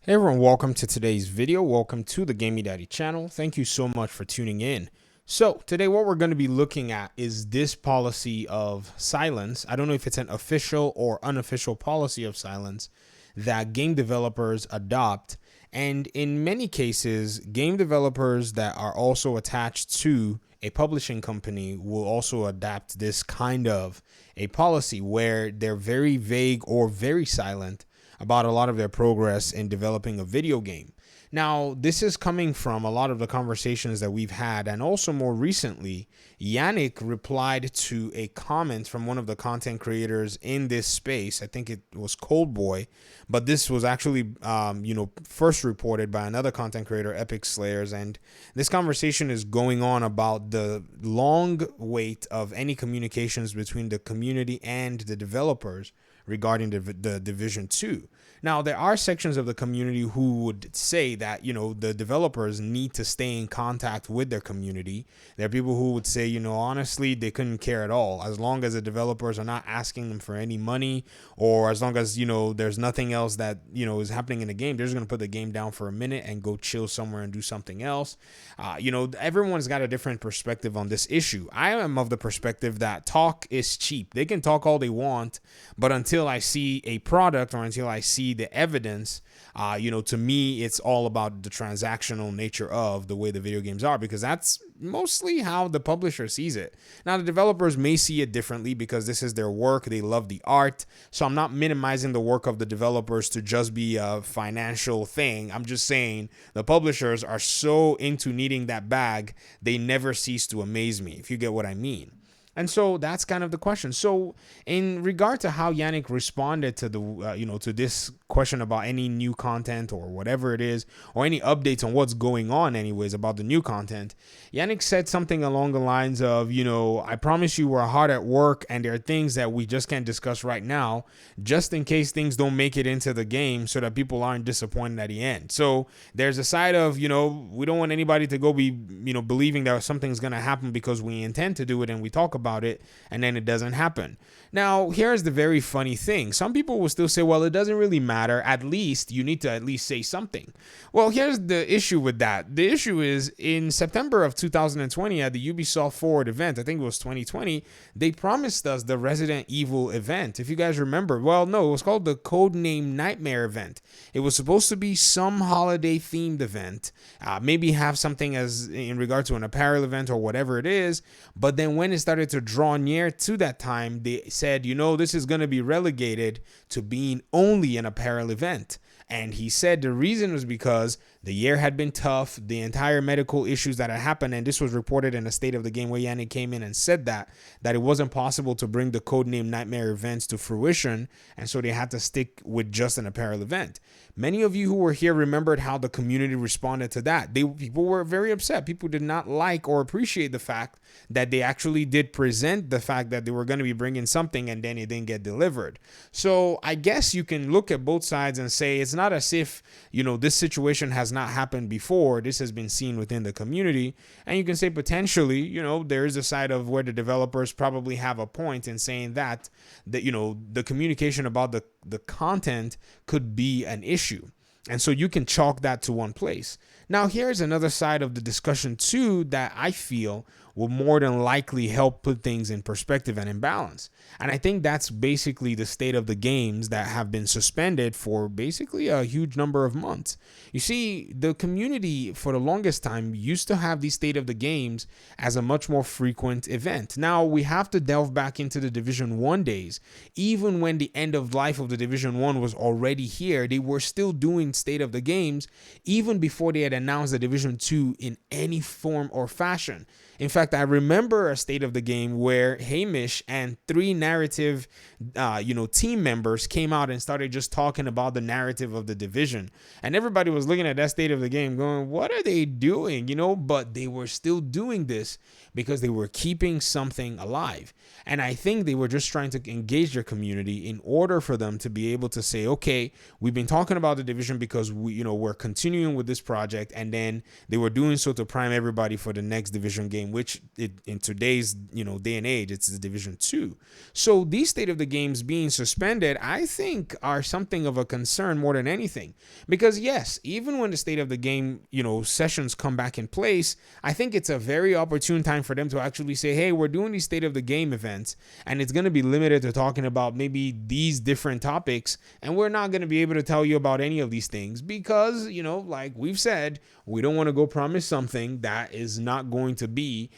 Hey everyone, welcome to today's video. Welcome to the Gaming Daddy channel. Thank you so much for tuning in. So today what we're going to be looking at is this policy of silence. I don't know if it's an official or unofficial policy of silence that game developers adopt. And in many cases, game developers that are also attached to a publishing company will also adapt this kind of a policy where they're very vague or very silent about a lot of their progress in developing a video game. Now, this is coming from a lot of the conversations that we've had, and also more recently, Yannick replied to a comment from one of the content creators in this space. I think it was Cold Boy, but this was actually, first reported by another content creator, Epic Slayers, and this conversation is going on about the long wait of any communications between the community and the developers regarding the Division 2. Now, there are sections of the community who would say that, the developers need to stay in contact with their community. There are people who would say, honestly, they couldn't care at all. As long as the developers are not asking them for any money, or as long as, there's nothing else that, is happening in the game, they're just going to put the game down for a minute and go chill somewhere and do something else. Everyone's got a different perspective on this issue. I am of the perspective that talk is cheap. They can talk all they want, but until I see a product or until I see the evidence, to me, it's all about the transactional nature of the way the video games are, because that's mostly how the publisher sees it. Now, the developers may see it differently because this is their work. They love the art. So I'm not minimizing the work of the developers to just be a financial thing. I'm just saying the publishers are so into needing that bag, they never cease to amaze me, if you get what I mean. And so that's kind of the question. So in regard to how Yannick responded to the, to this question about any new content or whatever it is, or any updates on what's going on anyways about the new content, Yannick said something along the lines of, I promise you we're hard at work and there are things that we just can't discuss right now, just in case things don't make it into the game so that people aren't disappointed at the end. So there's a side of, we don't want anybody to go be, believing that something's going to happen because we intend to do it and we talk about it and then it doesn't happen. Now, here's the very funny thing. Some people will still say, well, it doesn't really matter. At least you need to at least say something. Well, here's the issue with that. The issue is in September of 2020 at the Ubisoft Forward event, I think it was 2020, they promised us the Resident Evil event. If you guys remember, well, no, it was called the Codename Nightmare event. It was supposed to be some holiday themed event, maybe have something as in regard to an apparel event or whatever it is. But then when it started to draw near to that time, they said, this is going to be relegated to being only an apparel event. And he said the reason was because the year had been tough, the entire medical issues that had happened, and this was reported in a State of the Game where Yannick came in and said that it wasn't possible to bring the Codename Nightmare events to fruition, and so they had to stick with just an apparel event. Many of you who were here remembered how the community responded to that. People were very upset. People did not like or appreciate the fact that they actually did present the fact that they were going to be bringing something and then it didn't get delivered. So I guess you can look at both sides and say it's not as if, this situation has not happened before. This has been seen within the community. And you can say potentially, there is a side of where the developers probably have a point in saying that the communication about the content could be an issue. And so you can chalk that to one place. Now, here's another side of the discussion too that I feel will more than likely help put things in perspective and in balance. And I think that's basically the state of the games that have been suspended for basically a huge number of months. You see, the community for the longest time used to have the state of the games as a much more frequent event. Now we have to delve back into the Division 1 days. Even when the end of life of the Division 1 was already here, they were still doing state of the games even before they had announced the Division 2 in any form or fashion. In fact, I remember a state of the game where Hamish and 3 narrative, team members came out and started just talking about the narrative of the division. And everybody was looking at that state of the game going, what are they doing? But they were still doing this because they were keeping something alive. And I think they were just trying to engage their community in order for them to be able to say, okay, we've been talking about the division concerned because we're continuing with this project, and then they were doing so to prime everybody for the next division game, which in today's day and age, it's the Division 2. So these state of the games being suspended, I think, are something of a concern more than anything, because yes, even when the state of the game sessions come back in place, I think it's a very opportune time for them to actually say, hey, we're doing these state of the game events, and it's going to be limited to talking about maybe these different topics, and we're not going to be able to tell you about any of these things because like we've said, we don't want to go promise something that is not going to be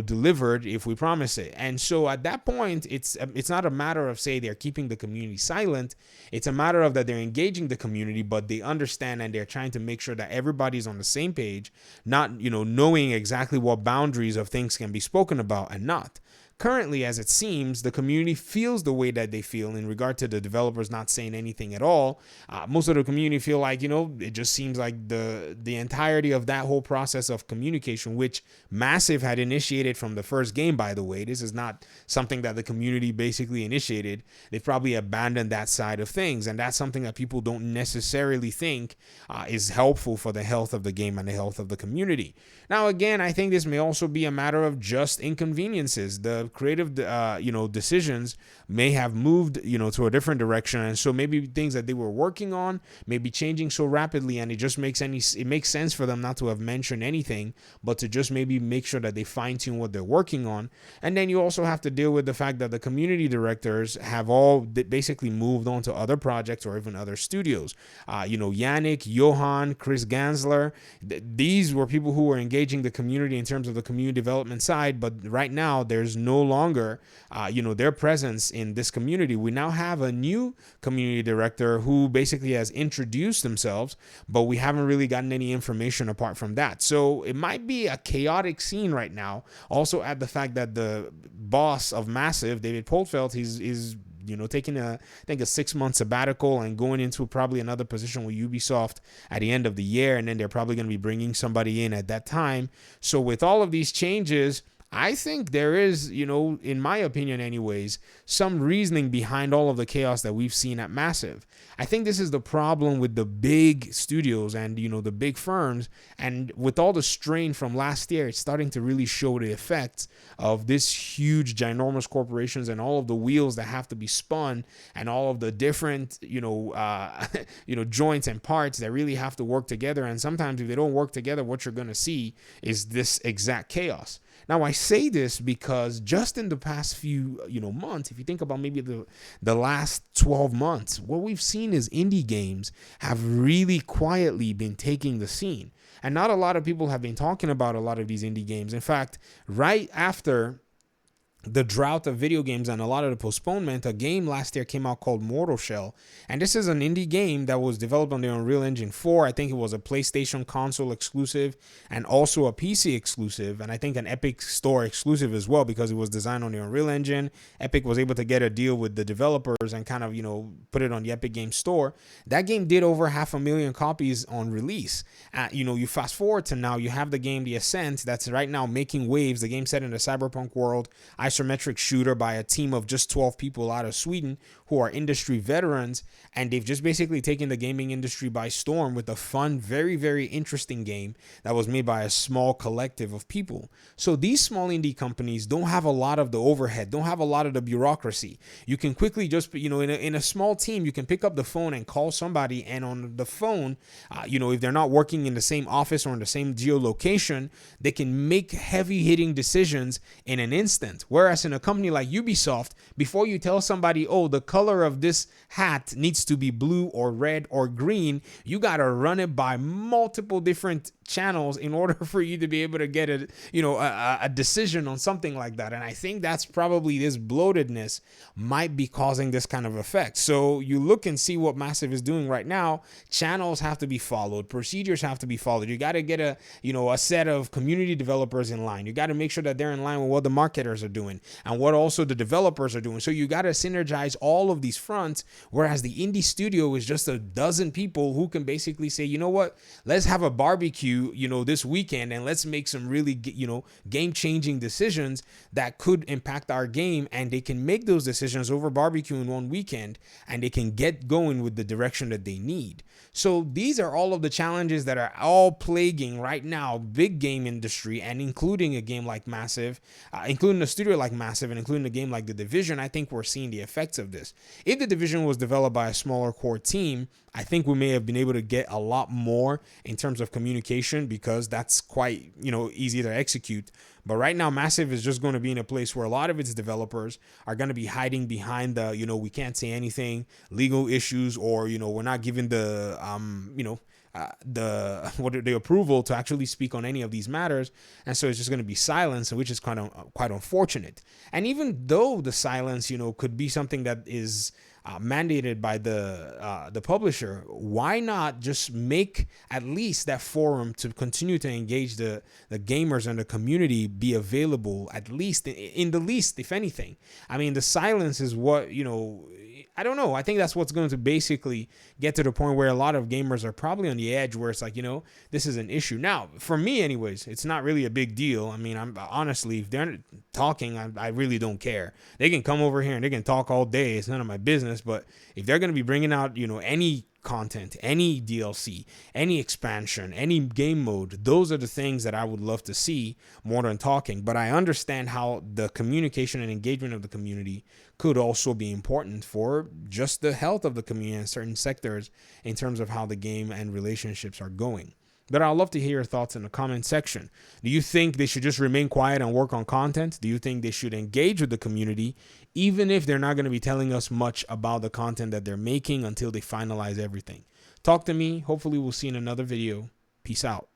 delivered if we promise it. And so at that point, it's not a matter of, say, they're keeping the community silent. It's a matter of that they're engaging the community, but they understand and they're trying to make sure that everybody's on the same page, not knowing exactly what boundaries of things can be spoken about and not. Currently, as it seems, the community feels the way that they feel in regard to the developers not saying anything at all. Most of the community feel like, it just seems like the entirety of that whole process of communication, which Massive had initiated from the first game, by the way. This is not something that the community basically initiated. They've probably abandoned that side of things, and that's something that people don't necessarily think is helpful for the health of the game and the health of the community. Now, again, I think this may also be a matter of just inconveniences. The creative decisions may have moved to a different direction, and so maybe things that they were working on may be changing so rapidly, and it makes sense for them not to have mentioned anything, but to just maybe make sure that they fine-tune what they're working on. And then you also have to deal with the fact that the community directors have all basically moved on to other projects or even other studios. Yannick, Johan, Chris Gansler, these were people who were engaging the community in terms of the community development side, but right now there's no longer their presence in this community. We now have a new community director who basically has introduced themselves, but we haven't really gotten any information apart from that. So it might be a chaotic scene right now. Also add the fact that the boss of Massive, David Polfeld, he's taking a 6-month sabbatical and going into probably another position with Ubisoft at the end of the year, and then they're probably going to be bringing somebody in at that time. So with all of these changes, I think there is, in my opinion anyways, some reasoning behind all of the chaos that we've seen at Massive. I think this is the problem with the big studios and, the big firms. And with all the strain from last year, it's starting to really show the effects of this huge, ginormous corporations and all of the wheels that have to be spun and all of the different, joints and parts that really have to work together. And sometimes if they don't work together, what you're going to see is this exact chaos. Now, I say this because just in the past few, months, if you think about maybe the last 12 months, what we've seen is indie games have really quietly been taking the scene. And not a lot of people have been talking about a lot of these indie games. In fact, right after the drought of video games and a lot of the postponement, a game last year came out called Mortal Shell. And this is an indie game that was developed on the Unreal Engine 4. I think it was a PlayStation console exclusive and also a PC exclusive, and I think an Epic Store exclusive as well, because it was designed on the Unreal Engine. Epic was able to get a deal with the developers and kind of, put it on the Epic Games Store. That game did over 500,000 copies on release. You fast forward to now, you have the game The Ascent that's right now making waves. The game set in the cyberpunk world, isometric shooter by a team of just 12 people out of Sweden who are industry veterans, and they've just basically taken the gaming industry by storm with a fun, very, very interesting game that was made by a small collective of people. So these small indie companies don't have a lot of the overhead, don't have a lot of the bureaucracy. You can quickly just, in a small team, you can pick up the phone and call somebody, and on the phone, if they're not working in the same office or in the same geolocation, they can make heavy hitting decisions in an instant. Whereas in a company like Ubisoft, before you tell somebody, oh, the color of this hat needs to be blue or red or green, you got to run it by multiple different channels in order for you to be able to get a decision on something like that. And I think that's probably this bloatedness might be causing this kind of effect. So you look and see what Massive is doing right now. Channels have to be followed, procedures have to be followed. You got to get a set of community developers in line. You got to make sure that they're in line with what the marketers are doing and what also the developers are doing. So you got to synergize all of these fronts, whereas the indie studio is just a dozen people who can basically say, you know what, let's have a barbecue barbecue, this weekend, and let's make some really, game changing decisions that could impact our game. And they can make those decisions over barbecue in one weekend, and they can get going with the direction that they need. So these are all of the challenges that are all plaguing right now big game industry, and including a game like Massive, including a studio like Massive, and including a game like The Division. I think we're seeing the effects of this. If The Division was developed by a smaller core team, I think we may have been able to get a lot more in terms of communication, because that's quite, easy to execute. But right now, Massive is just going to be in a place where a lot of its developers are going to be hiding behind the, we can't say anything, legal issues, or, we're not given the, the approval to actually speak on any of these matters. And so it's just going to be silence, which is quite unfortunate. And even though the silence, could be something that is mandated by the publisher, why not just make at least that forum to continue to engage the gamers and the community be available, at least in the least, if anything. I mean, the silence is what, I don't know. I think that's what's going to basically get to the point where a lot of gamers are probably on the edge, where it's like, this is an issue. Now, for me anyways, it's not really a big deal. I mean, I'm honestly, if they're talking, I really don't care. They can come over here and they can talk all day. It's none of my business. But if they're going to be bringing out, any content, any DLC, any expansion, any game mode, those are the things that I would love to see more than talking. But I understand how the communication and engagement of the community could also be important for just the health of the community in certain sectors in terms of how the game and relationships are going. But I'd love to hear your thoughts in the comment section. Do you think they should just remain quiet and work on content? Do you think they should engage with the community, even if they're not going to be telling us much about the content that they're making until they finalize everything? Talk to me. Hopefully we'll see in another video. Peace out.